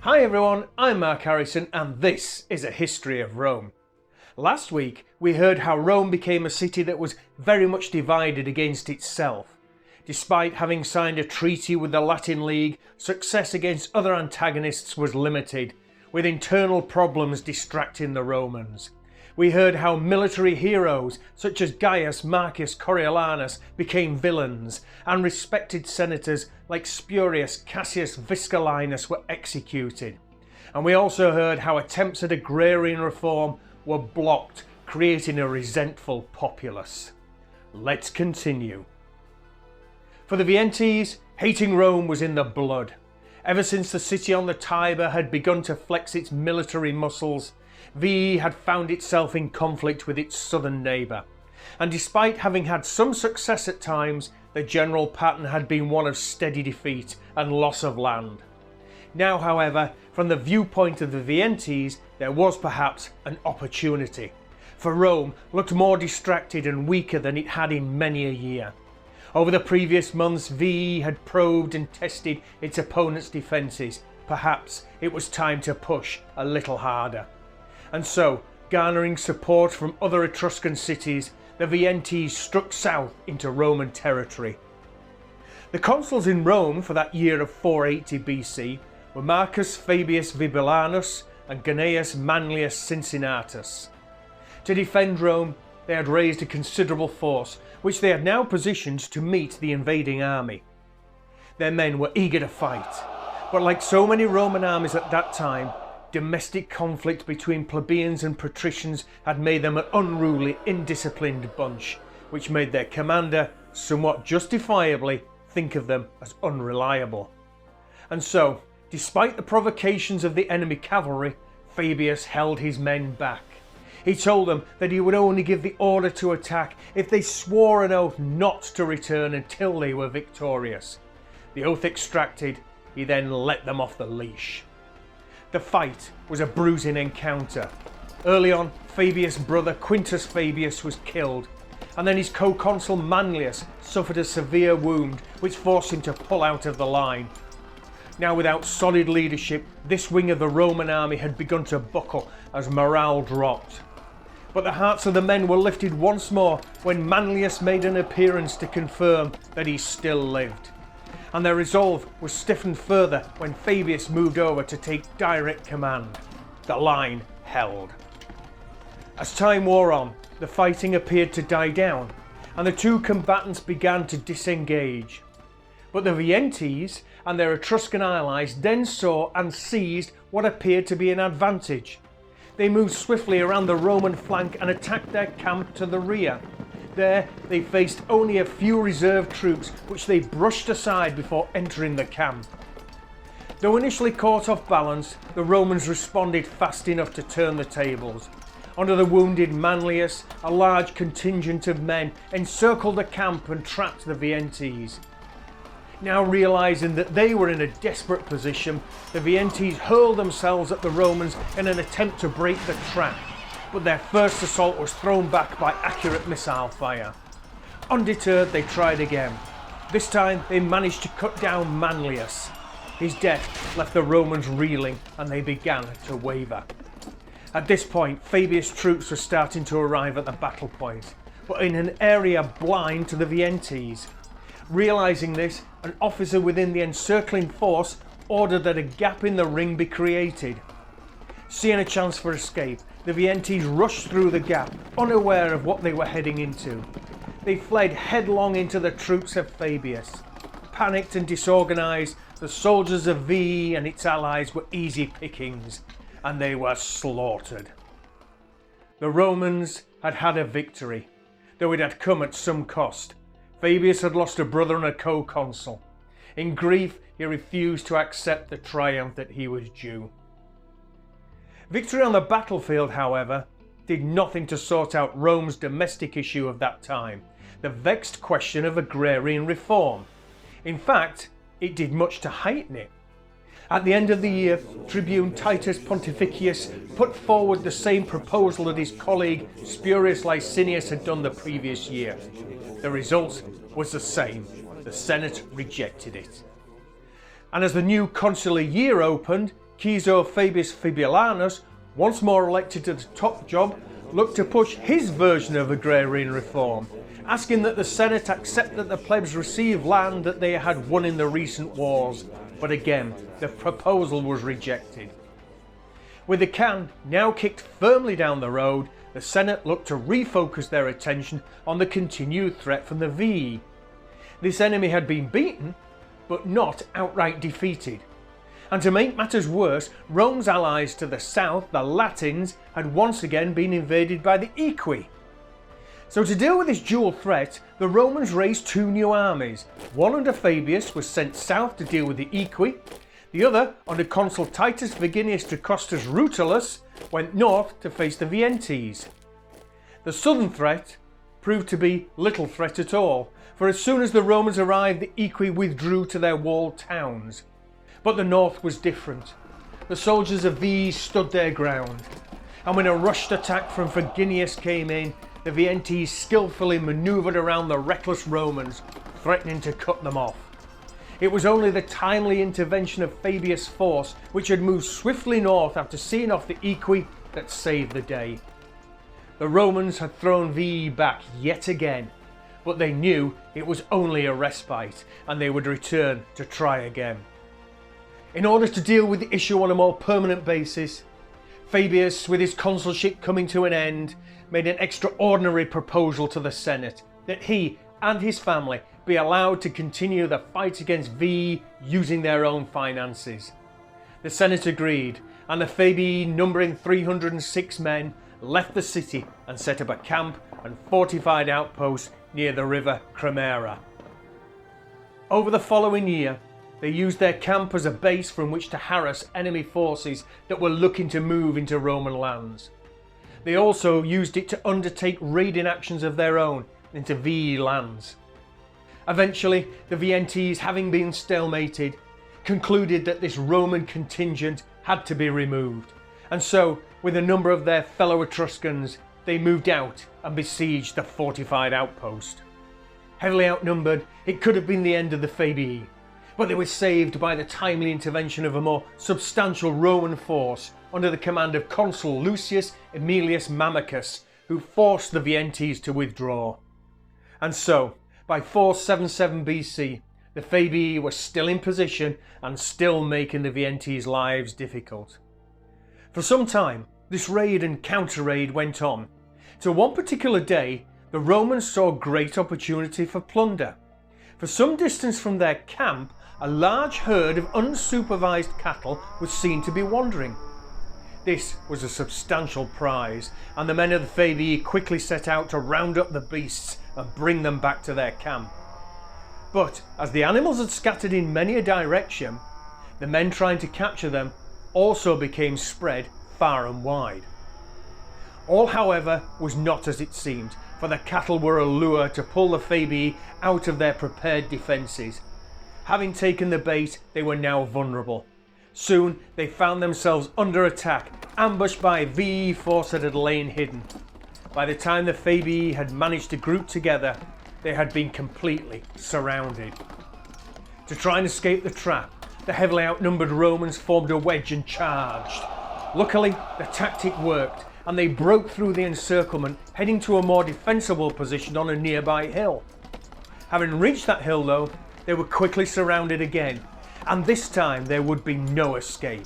Hi everyone, I'm Mark Harrison and this is a history of Rome. Last week we heard how Rome became a city that was very much divided against itself. Despite having signed a treaty with the Latin League, success against other antagonists was limited, with internal problems distracting the Romans. We heard how military heroes such as Gaius Marcus Coriolanus became villains, and respected senators like Spurius Cassius Viscalinus were executed. And we also heard how attempts at agrarian reform were blocked, creating a resentful populace. Let's continue. For the Veientes, hating Rome was in the blood. Ever since the city on the Tiber had begun to flex its military muscles, Veii had found itself in conflict with its southern neighbour. And despite having had some success at times, the general pattern had been one of steady defeat and loss of land. Now, however, from the viewpoint of the Veientes, there was perhaps an opportunity. For Rome looked more distracted and weaker than it had in many a year. Over the previous months, Veii had probed and tested its opponent's defences. Perhaps it was time to push a little harder. And so, garnering support from other Etruscan cities, the Veientes struck south into Roman territory. The consuls in Rome for that year of 480 BC were Marcus Fabius Vibilanus and Gnaeus Manlius Cincinnatus. To defend Rome, they had raised a considerable force, which they had now positioned to meet the invading army. Their men were eager to fight, but like so many Roman armies at that time, domestic conflict between plebeians and patricians had made them an unruly, indisciplined bunch, which made their commander, somewhat justifiably, think of them as unreliable. And so, despite the provocations of the enemy cavalry, Fabius held his men back. He told them that he would only give the order to attack if they swore an oath not to return until they were victorious. The oath extracted, he then let them off the leash. The fight was a bruising encounter. Early on, Fabius' brother Quintus Fabius was killed, and then his co-consul Manlius suffered a severe wound which forced him to pull out of the line. Now, without solid leadership, this wing of the Roman army had begun to buckle as morale dropped. But the hearts of the men were lifted once more when Manlius made an appearance to confirm that he still lived. And their resolve was stiffened further when Fabius moved over to take direct command. The line held. As time wore on, the fighting appeared to die down, and the two combatants began to disengage. But the Veientes and their Etruscan allies then saw and seized what appeared to be an advantage. They moved swiftly around the Roman flank and attacked their camp to the rear. There, they faced only a few reserve troops, which they brushed aside before entering the camp. Though initially caught off balance, the Romans responded fast enough to turn the tables. Under the wounded Manlius, a large contingent of men encircled the camp and trapped the Veientes. Now realising that they were in a desperate position, the Veientes hurled themselves at the Romans in an attempt to break the trap, but their first assault was thrown back by accurate missile fire. Undeterred, they tried again. This time they managed to cut down Manlius. His death left the Romans reeling and they began to waver. At this point, Fabius' troops were starting to arrive at the battle point, but in an area blind to the Veientes. Realising this, an officer within the encircling force ordered that a gap in the ring be created. Seeing a chance for escape, the Veientes rushed through the gap, unaware of what they were heading into. They fled headlong into the troops of Fabius. Panicked and disorganised, the soldiers of Veii and its allies were easy pickings, and they were slaughtered. The Romans had had a victory, though it had come at some cost. Fabius had lost a brother and a co-consul. In grief, he refused to accept the triumph that he was due. Victory on the battlefield, however, did nothing to sort out Rome's domestic issue of that time, the vexed question of agrarian reform. In fact, it did much to heighten it. At the end of the year, Tribune Titus Pontificius put forward the same proposal that his colleague Spurius Licinius had done the previous year. The result was the same. The Senate rejected it. And as the new consular year opened, Caesar Fabius Fibulanus, once more elected to the top job, looked to push his version of agrarian reform, asking that the Senate accept that the plebs receive land that they had won in the recent wars, but again, the proposal was rejected. With the can now kicked firmly down the road, the Senate looked to refocus their attention on the continued threat from the Veii. This enemy had been beaten, but not outright defeated. And to make matters worse, Rome's allies to the south, the Latins, had once again been invaded by the Equi. So to deal with this dual threat, the Romans raised two new armies. One under Fabius was sent south to deal with the Equi. The other, under Consul Titus Verginius Jocostus Rutilius, went north to face the Veientes. The southern threat proved to be little threat at all, for as soon as the Romans arrived, the Equi withdrew to their walled towns. But the north was different. The soldiers of Veii stood their ground, and when a rushed attack from Verginius came in, the Veientes skillfully manoeuvred around the reckless Romans, threatening to cut them off. It was only the timely intervention of Fabius' force, which had moved swiftly north after seeing off the Equi, that saved the day. The Romans had thrown Veii back yet again, but they knew it was only a respite, and they would return to try again. In order to deal with the issue on a more permanent basis, Fabius, with his consulship coming to an end, made an extraordinary proposal to the Senate that he and his family be allowed to continue the fight against Veii using their own finances. The Senate agreed, and the Fabii, numbering 306 men, left the city and set up a camp and fortified outpost near the river Cremera. Over the following year, they used their camp as a base from which to harass enemy forces that were looking to move into Roman lands. They also used it to undertake raiding actions of their own into Veii lands. Eventually, the Veientes, having been stalemated, concluded that this Roman contingent had to be removed, and so, with a number of their fellow Etruscans, they moved out and besieged the fortified outpost. Heavily outnumbered, it could have been the end of the Fabii, but they were saved by the timely intervention of a more substantial Roman force under the command of Consul Lucius Aemilius Mammicus, who forced the Veientes to withdraw. And so, by 477 BC, the Fabii were still in position and still making the Veientes' lives difficult. For some time, this raid and counter-raid went on, till one particular day the Romans saw great opportunity for plunder. For some distance from their camp, a large herd of unsupervised cattle was seen to be wandering. This was a substantial prize, and the men of the Fabii quickly set out to round up the beasts and bring them back to their camp. But as the animals had scattered in many a direction, the men trying to capture them also became spread far and wide. All, however, was not as it seemed, for the cattle were a lure to pull the Fabii out of their prepared defences. Having taken the bait, they were now vulnerable. Soon they found themselves under attack, ambushed by a Veii force that had lain hidden. By the time the Fabii had managed to group together, they had been completely surrounded. To try and escape the trap, the heavily outnumbered Romans formed a wedge and charged. Luckily, the tactic worked, and they broke through the encirclement, heading to a more defensible position on a nearby hill. Having reached that hill, though, they were quickly surrounded again, and this time there would be no escape.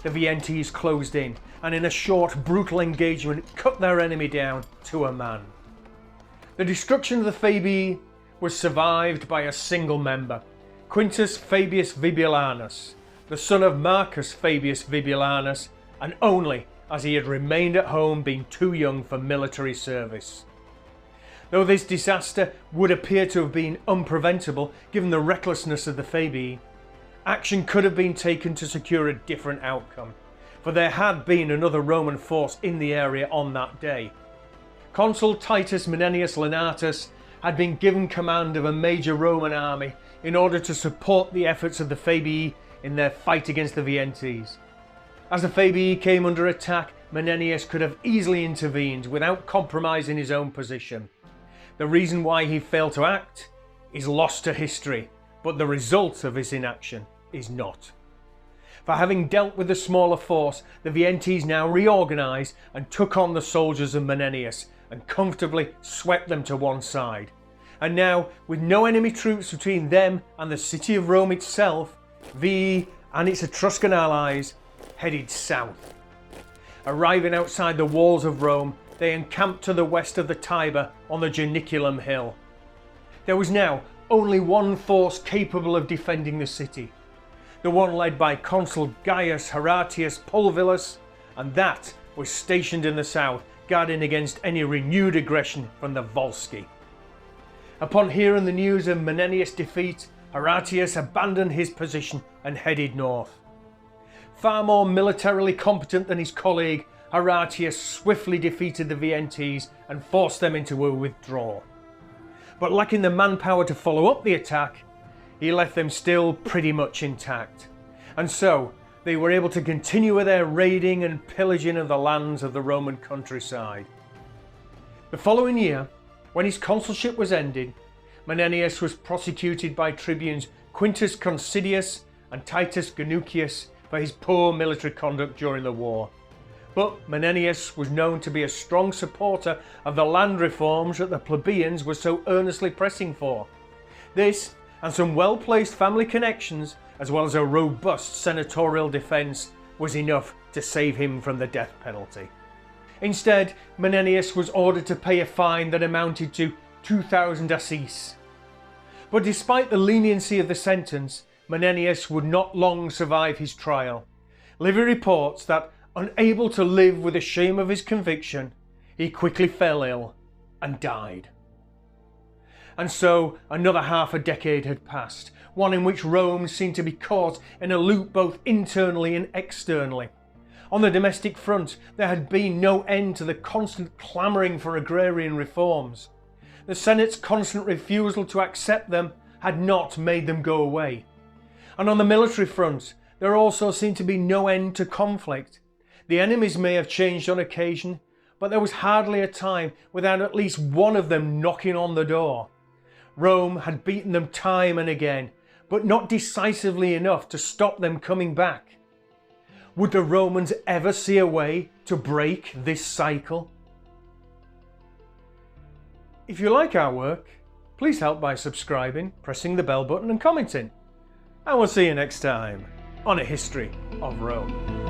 The Veientes closed in, and in a short, brutal engagement cut their enemy down to a man. The destruction of the Fabii was survived by a single member, Quintus Fabius Vibulanus, the son of Marcus Fabius Vibulanus, and only as he had remained at home being too young for military service. Though this disaster would appear to have been unpreventable given the recklessness of the Fabii, action could have been taken to secure a different outcome, for there had been another Roman force in the area on that day. Consul Titus Menenius Lenatus had been given command of a major Roman army in order to support the efforts of the Fabii in their fight against the Veientes. As the Fabii came under attack, Menenius could have easily intervened without compromising his own position. The reason why he failed to act is lost to history, but the result of his inaction is not. For having dealt with the smaller force, the Veientes now reorganised and took on the soldiers of Menenius and comfortably swept them to one side. And now, with no enemy troops between them and the city of Rome itself, Veii and its Etruscan allies headed south. Arriving outside the walls of Rome, they encamped to the west of the Tiber on the Janiculum hill. There was now only one force capable of defending the city, the one led by Consul Gaius Horatius Pulvillus, and that was stationed in the south, guarding against any renewed aggression from the Volsci. Upon hearing the news of Menenius' defeat, Horatius abandoned his position and headed north. Far more militarily competent than his colleague, Horatius swiftly defeated the Veientes and forced them into a withdrawal. But lacking the manpower to follow up the attack, he left them still pretty much intact. And so, they were able to continue with their raiding and pillaging of the lands of the Roman countryside. The following year, when his consulship was ended, Menenius was prosecuted by tribunes Quintus Considius and Titus Ganucius for his poor military conduct during the war. But Menenius was known to be a strong supporter of the land reforms that the plebeians were so earnestly pressing for. This, and some well-placed family connections, as well as a robust senatorial defence, was enough to save him from the death penalty. Instead, Menenius was ordered to pay a fine that amounted to 2,000 asses. But despite the leniency of the sentence, Menenius would not long survive his trial. Livy reports that, unable to live with the shame of his conviction, he quickly fell ill and died. And so another half a decade had passed, one in which Rome seemed to be caught in a loop both internally and externally. On the domestic front, there had been no end to the constant clamouring for agrarian reforms. The Senate's constant refusal to accept them had not made them go away. And on the military front, there also seemed to be no end to conflict. The enemies may have changed on occasion, but there was hardly a time without at least one of them knocking on the door. Rome had beaten them time and again, but not decisively enough to stop them coming back. Would the Romans ever see a way to break this cycle? If you like our work, please help by subscribing, pressing the bell button and commenting. And we'll see you next time on A History of Rome.